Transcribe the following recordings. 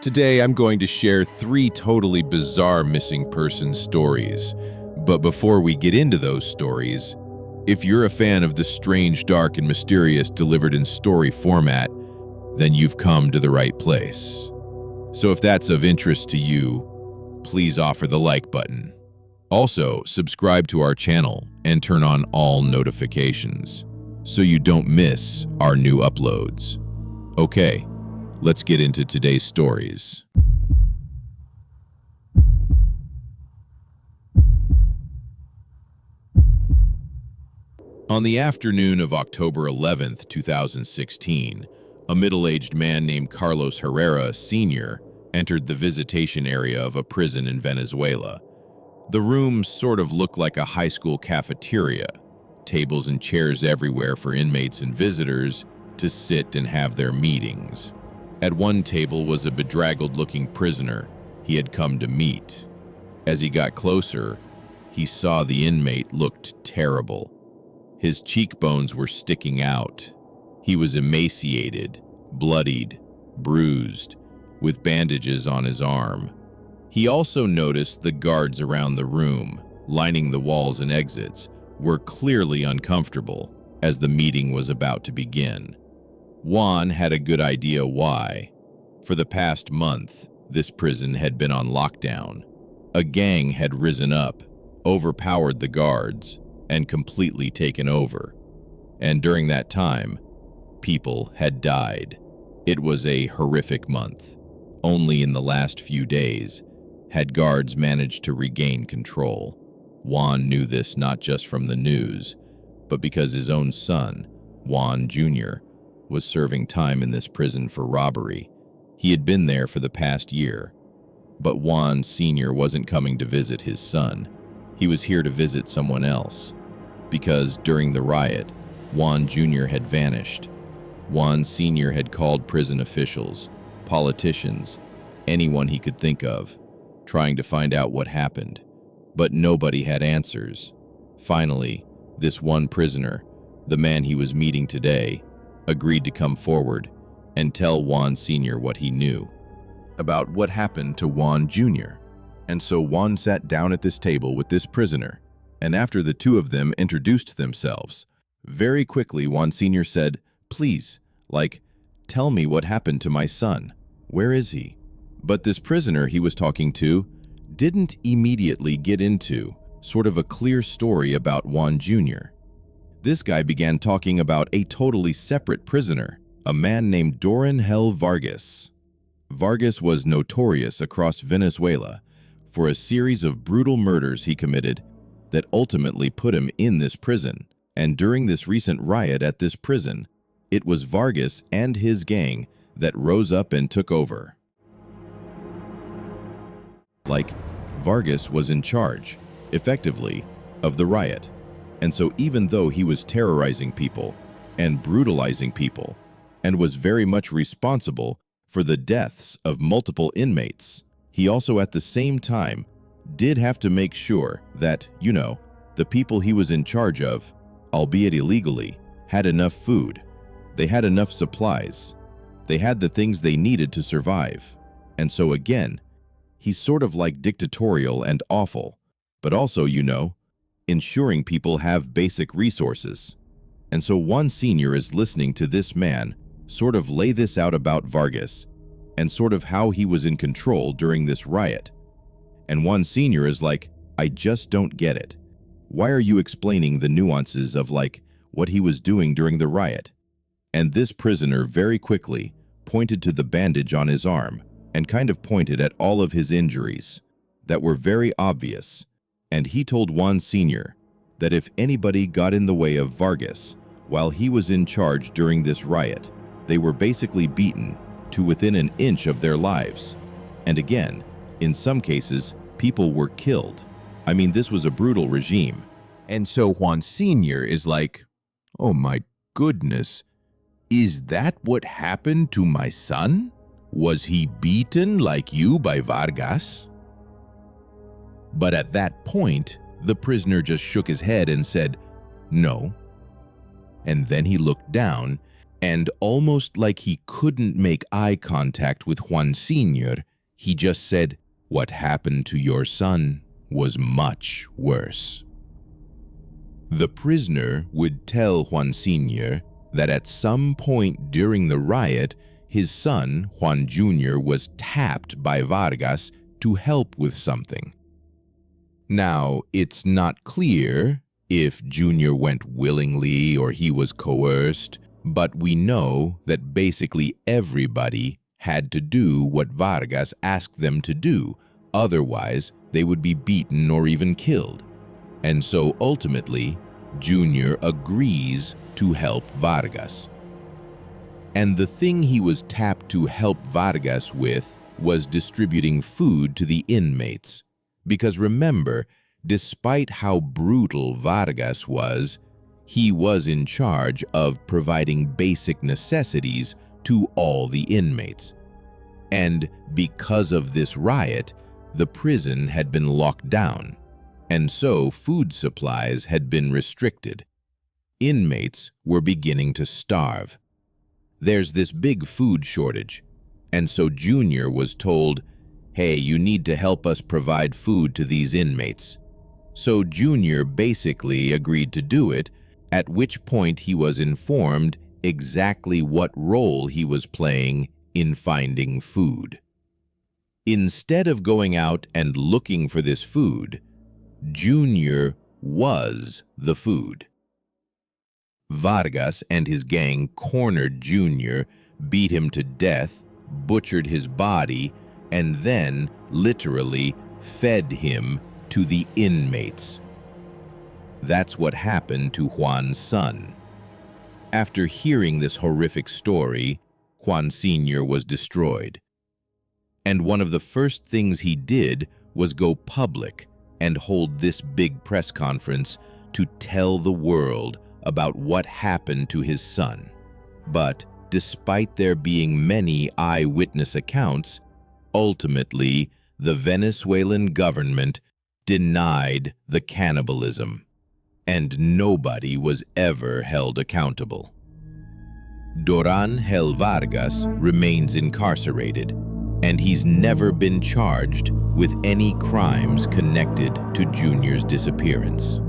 Today, I'm going to share 3 totally bizarre missing person stories. But before we get into those stories, if you're a fan of the strange, dark, and mysterious delivered in story format, then you've come to the right place. So if that's of interest to you, please offer the like button. Also, subscribe to our channel and turn on all notifications so you don't miss our new uploads. Okay, let's get into today's stories. On the afternoon of October 11th, 2016, a middle-aged man named Carlos Herrera Sr. entered the visitation area of a prison in Venezuela. The room sort of looked like a high school cafeteria, tables and chairs everywhere for inmates and visitors to sit and have their meetings. At one table was a bedraggled-looking prisoner he had come to meet. As he got closer, he saw the inmate looked terrible. His cheekbones were sticking out. He was emaciated, bloodied, bruised, with bandages on his arm. He also noticed the guards around the room, lining the walls and exits, were clearly uncomfortable as the meeting was about to begin. Juan had a good idea why. For the past month, this prison had been on lockdown. A gang had risen up, overpowered the guards, and completely taken over. And during that time, people had died. It was a horrific month. Only in the last few days had guards managed to regain control. Juan knew this not just from the news, but because his own son, Juan Jr., was serving time in this prison for robbery. He had been there for the past year. But Juan Sr. wasn't coming to visit his son. He was here to visit someone else. Because during the riot, Juan Jr. had vanished. Juan Sr. had called prison officials, politicians, anyone he could think of, trying to find out what happened. But nobody had answers. Finally, this one prisoner, the man he was meeting today, agreed to come forward and tell Juan Sr. what he knew about what happened to Juan Jr. And so Juan sat down at this table with this prisoner, and after the two of them introduced themselves, very quickly Juan Sr. said, "Please, tell me what happened to my son. Where is he?" But this prisoner he was talking to didn't immediately get into sort of a clear story about Juan Jr. This guy began talking about a totally separate prisoner, a man named Doran Vargas. Vargas was notorious across Venezuela for a series of brutal murders he committed that ultimately put him in this prison. And during this recent riot at this prison, it was Vargas and his gang that rose up and took over. Vargas was in charge, effectively, of the riot. And so even though he was terrorizing people and brutalizing people and was very much responsible for the deaths of multiple inmates, he also at the same time did have to make sure that, the people he was in charge of, albeit illegally, had enough food. They had enough supplies. They had the things they needed to survive. And so again, he's sort of dictatorial and awful, but also, ensuring people have basic resources. And so Juan Sr. is listening to this man sort of lay this out about Vargas and sort of how he was in control during this riot. And Juan Sr. is like, "I just don't get it. Why are you explaining the nuances of what he was doing during the riot?" And this prisoner very quickly pointed to the bandage on his arm and kind of pointed at all of his injuries that were very obvious. And he told Juan Sr. that if anybody got in the way of Vargas while he was in charge during this riot, they were basically beaten to within an inch of their lives. And again, in some cases, people were killed. I mean, this was a brutal regime. And so Juan Sr. is like, "Oh my goodness, is that what happened to my son? Was he beaten like you by Vargas?" But at that point, the prisoner just shook his head and said, "No." And then he looked down And almost like he couldn't make eye contact with Juan Sr., he just said, "What happened to your son was much worse." The prisoner would tell Juan Sr. that at some point during the riot, his son, Juan Jr., was tapped by Vargas to help with something. Now, it's not clear if Jr. went willingly or he was coerced, but we know that basically everybody had to do what Vargas asked them to do, otherwise they would be beaten or even killed. And so ultimately, Jr. agrees to help Vargas. And the thing he was tapped to help Vargas with was distributing food to the inmates. Because remember, despite how brutal Vargas was, he was in charge of providing basic necessities to all the inmates. And because of this riot, the prison had been locked down, and so food supplies had been restricted. Inmates were beginning to starve. There's this big food shortage, and so Junior was told, "Hey, you need to help us provide food to these inmates." So Junior basically agreed to do it, at which point he was informed exactly what role he was playing in finding food. Instead of going out and looking for this food, Junior was the food. Vargas and his gang cornered Junior, beat him to death, butchered his body, and then literally fed him to the inmates. That's what happened to Juan's son. After hearing this horrific story, Juan Sr. was destroyed. And one of the first things he did was go public and hold this big press conference to tell the world about what happened to his son. But despite there being many eyewitness accounts, ultimately the Venezuelan government denied the cannibalism, and nobody was ever held accountable. Duran Hel Vargas remains incarcerated, and he's never been charged with any crimes connected to Junior's disappearance.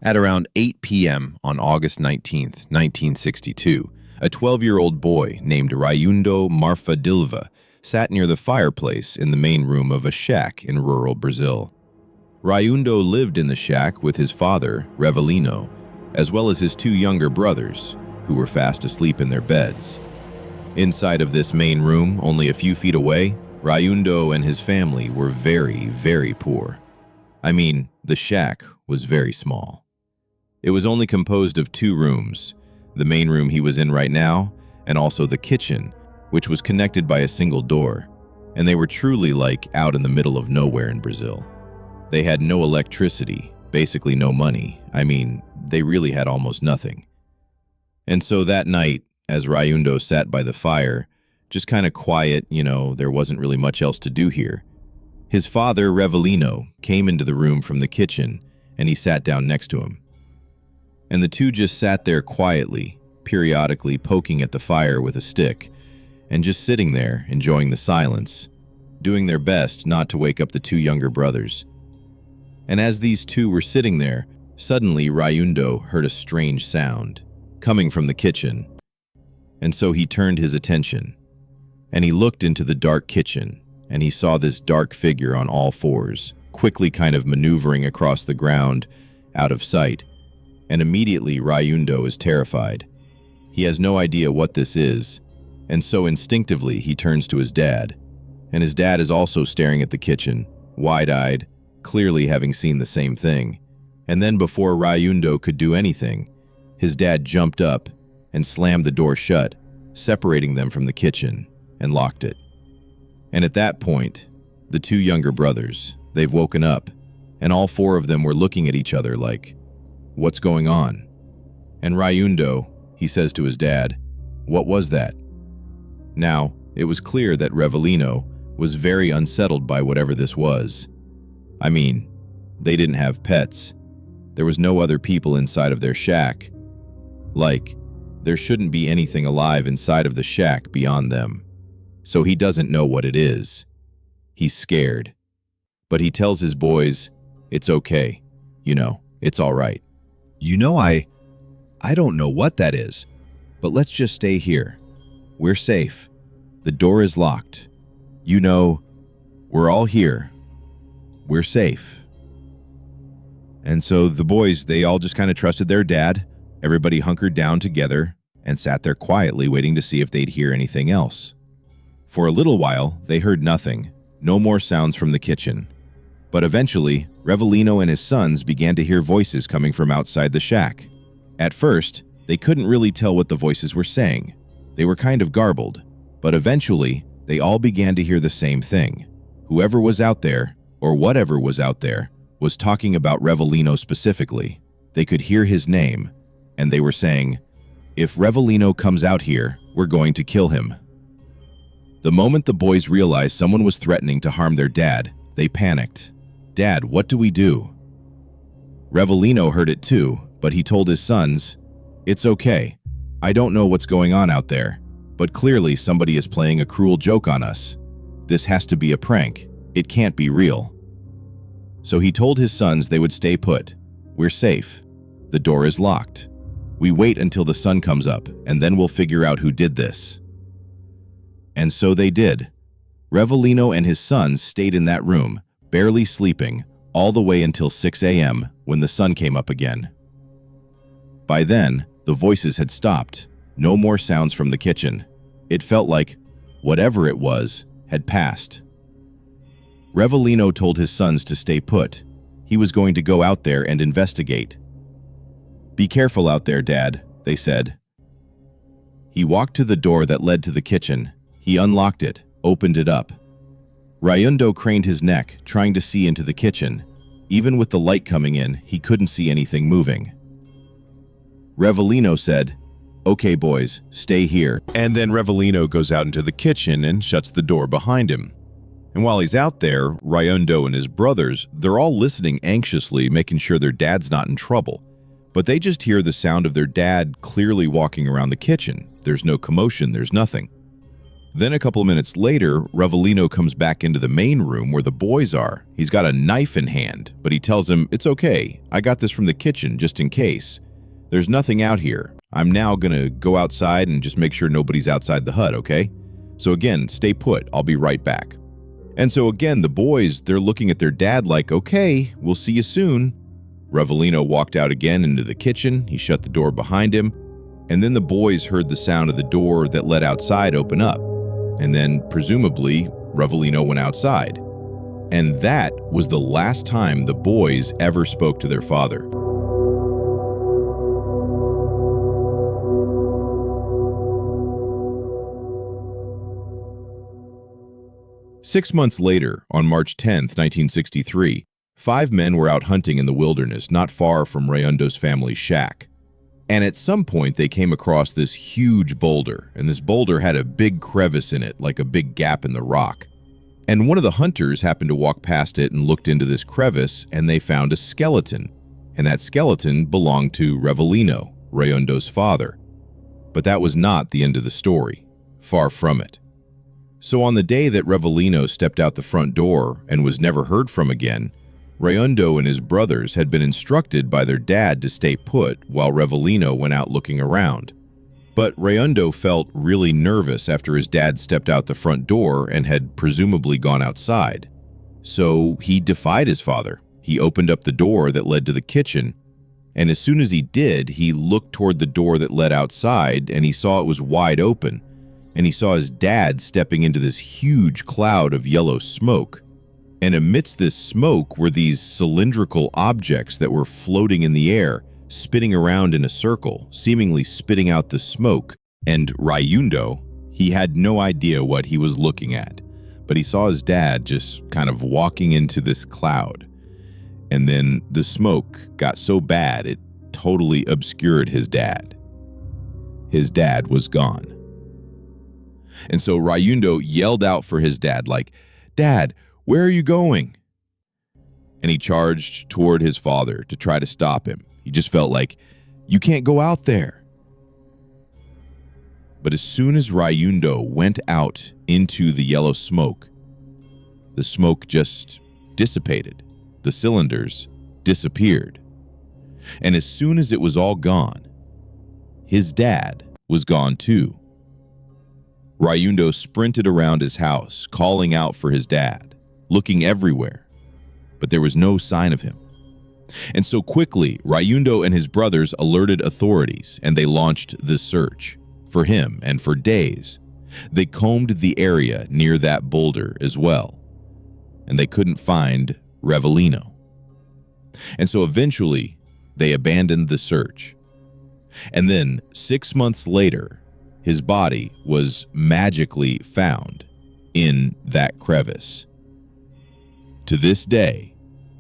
At around 8 p.m. on August 19, 1962, a 12-year-old boy named Raimundo Marfadilva sat near the fireplace in the main room of a shack in rural Brazil. Raimundo lived in the shack with his father, Revelino, as well as his two younger brothers, who were fast asleep in their beds. Inside of this main room, only a few feet away, Raimundo and his family were very, very poor. I mean, the shack was very small. It was only composed of 2 rooms, the main room he was in right now, and also the kitchen, which was connected by a single door, and they were truly like out in the middle of nowhere in Brazil. They had no electricity, basically no money. I mean, they really had almost nothing. And so that night, as Raimundo sat by the fire, just kind of quiet, there wasn't really much else to do here, his father, Revelino, came into the room from the kitchen, and he sat down next to him. And the two just sat there quietly, periodically poking at the fire with a stick, and just sitting there, enjoying the silence, doing their best not to wake up the 2 younger brothers. And as these 2 were sitting there, suddenly Raimundo heard a strange sound, coming from the kitchen. And so he turned his attention, and he looked into the dark kitchen, and he saw this dark figure on all 4s, quickly kind of maneuvering across the ground, out of sight. And immediately Raimundo is terrified. He has no idea what this is, and so instinctively he turns to his dad. And his dad is also staring at the kitchen, wide-eyed, clearly having seen the same thing. And then before Raimundo could do anything, his dad jumped up and slammed the door shut, separating them from the kitchen, and locked it. And at that point, the 2 younger brothers, they've woken up, and all 4 of them were looking at each other like, "What's going on?" And Raimundo, he says to his dad, What was that? Now, it was clear that Revelino was very unsettled by whatever this was. I mean, they didn't have pets. There was no other people inside of their shack. Like, there shouldn't be anything alive inside of the shack beyond them. So he doesn't know what it is. He's scared. But he tells his boys, it's okay. It's all right. I don't know what that is, but let's just stay here. We're safe. The door is locked. We're all here. We're safe. And so the boys, they all just kind of trusted their dad. Everybody hunkered down together and sat there quietly waiting to see if they'd hear anything else. For a little while, they heard nothing, no more sounds from the kitchen. But eventually, Revelino and his sons began to hear voices coming from outside the shack. At first, they couldn't really tell what the voices were saying. They were kind of garbled, but eventually, they all began to hear the same thing. Whoever was out there, or whatever was out there, was talking about Revelino specifically. They could hear his name, and they were saying, if Revelino comes out here, we're going to kill him. The moment the boys realized someone was threatening to harm their dad, they panicked. Dad, what do we do? Revelino heard it too, but he told his sons, it's okay. I don't know what's going on out there, but clearly somebody is playing a cruel joke on us. This has to be a prank. It can't be real. So he told his sons they would stay put. We're safe. The door is locked. We wait until the sun comes up, and then we'll figure out who did this. And so they did. Revelino and his sons stayed in that room, barely sleeping, all the way until 6 a.m. when the sun came up again. By then, the voices had stopped. No more sounds from the kitchen. It felt like whatever it was had passed. Revelino told his sons to stay put. He was going to go out there and investigate. Be careful out there, Dad, they said. He walked to the door that led to the kitchen. He unlocked it, opened it up. Rayundo craned his neck, trying to see into the kitchen. Even with the light coming in, he couldn't see anything moving. Revelino said, okay, boys, stay here. And then Revelino goes out into the kitchen and shuts the door behind him. And while he's out there, Rayundo and his brothers, they're all listening anxiously, making sure their dad's not in trouble. But they just hear the sound of their dad clearly walking around the kitchen. There's no commotion, there's nothing. Then a couple of minutes later, Revelino comes back into the main room where the boys are. He's got a knife in hand, but he tells them, it's okay, I got this from the kitchen just in case. There's nothing out here. I'm now gonna go outside and just make sure nobody's outside the hut, okay? So again, stay put, I'll be right back. And so again, the boys, they're looking at their dad like, okay, we'll see you soon. Revelino walked out again into the kitchen, he shut the door behind him, and then the boys heard the sound of the door that led outside open up. And then, presumably, Revelino went outside. And that was the last time the boys ever spoke to their father. Six months later, on March 10th, 1963, 5 men were out hunting in the wilderness not far from Rayundo's family's shack. And at some point, they came across this huge boulder, and this boulder had a big crevice in it, like a big gap in the rock. And one of the hunters happened to walk past it and looked into this crevice, and they found a skeleton. And that skeleton belonged to Revelino, Rayundo's father. But that was not the end of the story. Far from it. So on the day that Revelino stepped out the front door and was never heard from again, Rayundo and his brothers had been instructed by their dad to stay put while Revelino went out looking around. But Rayundo felt really nervous after his dad stepped out the front door and had presumably gone outside. So he defied his father. He opened up the door that led to the kitchen, and as soon as he did, he looked toward the door that led outside and he saw it was wide open, and he saw his dad stepping into this huge cloud of yellow smoke. And amidst this smoke were these cylindrical objects that were floating in the air, spinning around in a circle, seemingly spitting out the smoke. And Rayundo, he had no idea what he was looking at, but he saw his dad just kind of walking into this cloud. And then the smoke got so bad it totally obscured his dad. His dad was gone. And so Rayundo yelled out for his dad, like, "Dad, where are you going?" And he charged toward his father to try to stop him. He just felt like, "You can't go out there." But as soon as Rayundo went out into the yellow smoke, the smoke just dissipated. The cylinders disappeared. And as soon as it was all gone, his dad was gone too. Rayundo sprinted around his house, calling out for his dad, looking everywhere, but there was no sign of him. And so quickly, Rayundo and his brothers alerted authorities, and they launched the search for him, and for days, they combed the area near that boulder as well, and they couldn't find Revelino. And so eventually, they abandoned the search. And then, 6 months later, his body was magically found in that crevice. To this day,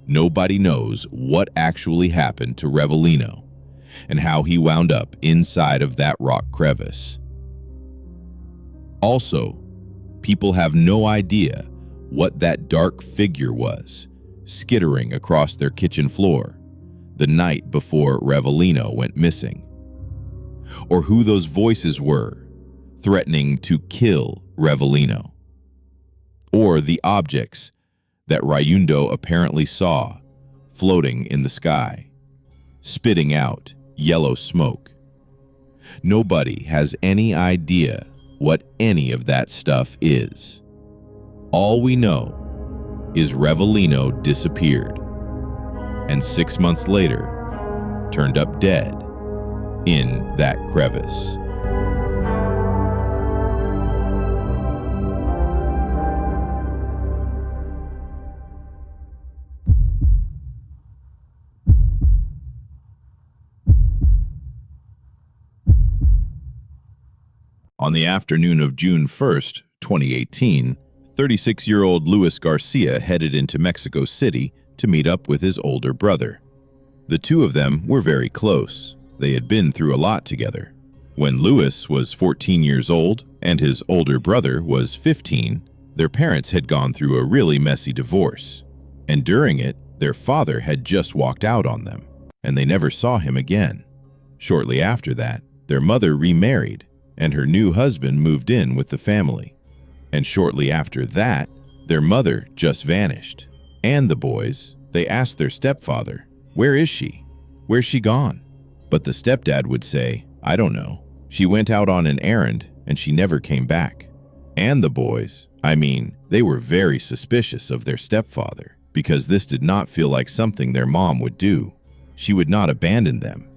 nobody knows what actually happened to Revelino and how he wound up inside of that rock crevice. Also, people have no idea what that dark figure was skittering across their kitchen floor the night before Revelino went missing, or who those voices were threatening to kill Revelino, or the objects that Rayundo apparently saw floating in the sky, spitting out yellow smoke. Nobody has any idea what any of that stuff is. All we know is Revelino disappeared, and 6 months later turned up dead in that crevice. On the afternoon of June 1st, 2018, 36-year-old Luis Garcia headed into Mexico City to meet up with his older brother. The two of them were very close. They had been through a lot together. When Luis was 14 years old and his older brother was 15, their parents had gone through a really messy divorce. And during it, their father had just walked out on them, and they never saw him again. Shortly after that, their mother remarried, and her new husband moved in with the family. And shortly after that, their mother just vanished. And the boys, they asked their stepfather, "Where is she? Where's she gone?" But the stepdad would say, "I don't know. She went out on an errand and she never came back." And the boys, they were very suspicious of their stepfather because this did not feel like something their mom would do. She would not abandon them.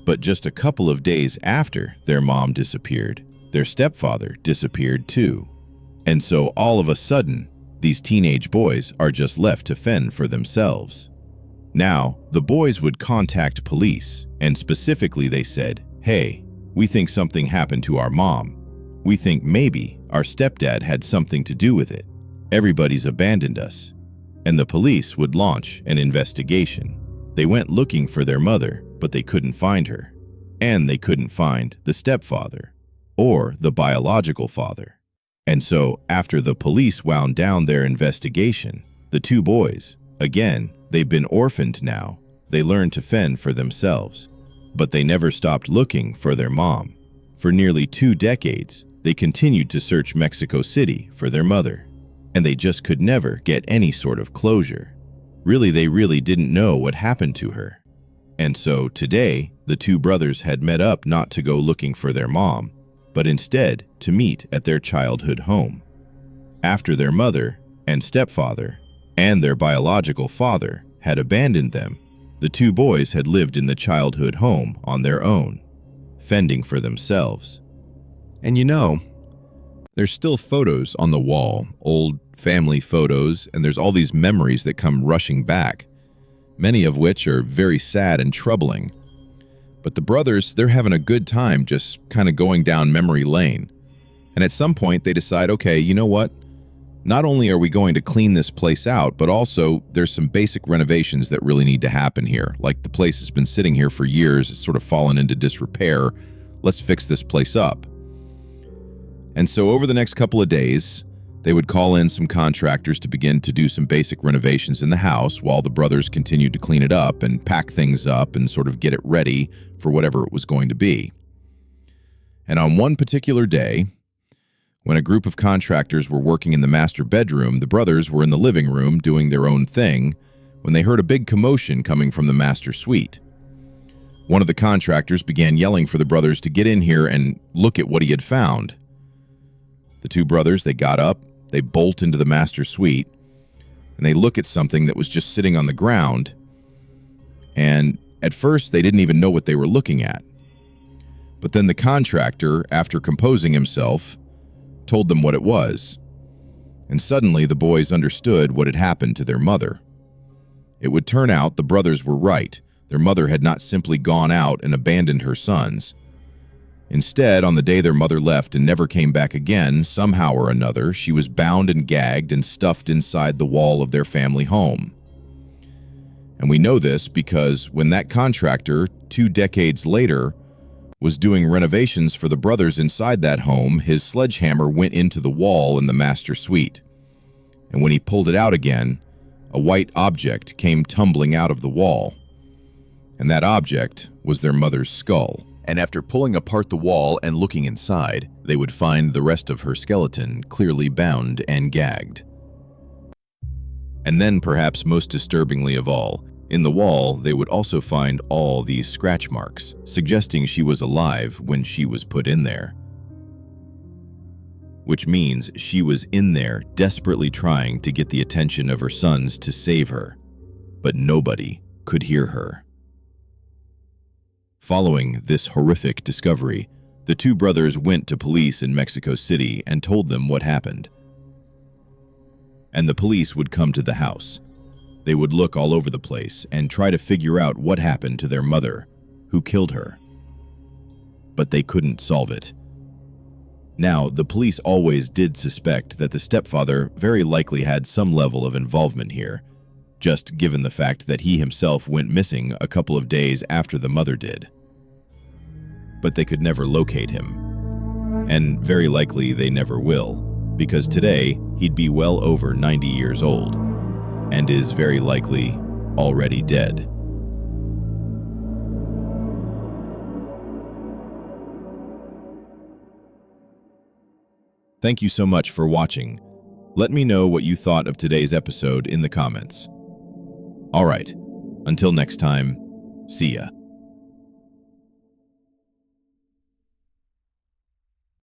But just a couple of days after their mom disappeared, their stepfather disappeared too. And so all of a sudden, these teenage boys are just left to fend for themselves. Now, the boys would contact police, and specifically they said, "Hey, we think something happened to our mom. We think maybe our stepdad had something to do with it. Everybody's abandoned us." And the police would launch an investigation. They went looking for their mother, but they couldn't find her. And they couldn't find the stepfather or the biological father. And so, after the police wound down their investigation, the two boys, again, they've been orphaned now. They learned to fend for themselves. But they never stopped looking for their mom. For nearly 2 decades, they continued to search Mexico City for their mother. And they just could never get any sort of closure. They really didn't know what happened to her. And so today, the two brothers had met up not to go looking for their mom, but instead to meet at their childhood home. After their mother and stepfather and their biological father had abandoned them, the two boys had lived in the childhood home on their own, fending for themselves. And there's still photos on the wall, old family photos, and there's all these memories that come rushing back, many of which are very sad and troubling. But the brothers, they're having a good time just kind of going down memory lane. And at some point they decide, okay, you know what? Not only are we going to clean this place out, but also there's some basic renovations that really need to happen here. Like the place has been sitting here for years, it's sort of fallen into disrepair. Let's fix this place up. And so over the next couple of days, they would call in some contractors to begin to do some basic renovations in the house while the brothers continued to clean it up and pack things up and sort of get it ready for whatever it was going to be. And on one particular day, when a group of contractors were working in the master bedroom, the brothers were in the living room doing their own thing when they heard a big commotion coming from the master suite. One of the contractors began yelling for the brothers to get in here and look at what he had found. The two brothers, they got up, they bolt into the master suite, and they look at something that was just sitting on the ground. And at first, they didn't even know what they were looking at. But then the contractor, after composing himself, told them what it was. And suddenly, the boys understood what had happened to their mother. It would turn out the brothers were right. Their mother had not simply gone out and abandoned her sons. Instead, on the day their mother left and never came back again, somehow or another, she was bound and gagged and stuffed inside the wall of their family home. And we know this because when that contractor, 2 decades later, was doing renovations for the brothers inside that home, his sledgehammer went into the wall in the master suite. And when he pulled it out again, a white object came tumbling out of the wall. And that object was their mother's skull. And after pulling apart the wall and looking inside, they would find the rest of her skeleton clearly bound and gagged. And then, perhaps most disturbingly of all, in the wall they would also find all these scratch marks, suggesting she was alive when she was put in there. Which means she was in there desperately trying to get the attention of her sons to save her, but nobody could hear her. Following this horrific discovery, the two brothers went to police in Mexico City and told them what happened. And the police would come to the house. They would look all over the place and try to figure out what happened to their mother, who killed her. But they couldn't solve it. Now, the police always did suspect that the stepfather very likely had some level of involvement here, just given the fact that he himself went missing a couple of days after the mother did. But they could never locate him. And very likely they never will, because today he'd be well over 90 years old, and is very likely already dead. Thank you so much for watching. Let me know what you thought of today's episode in the comments. All right, until next time, see ya.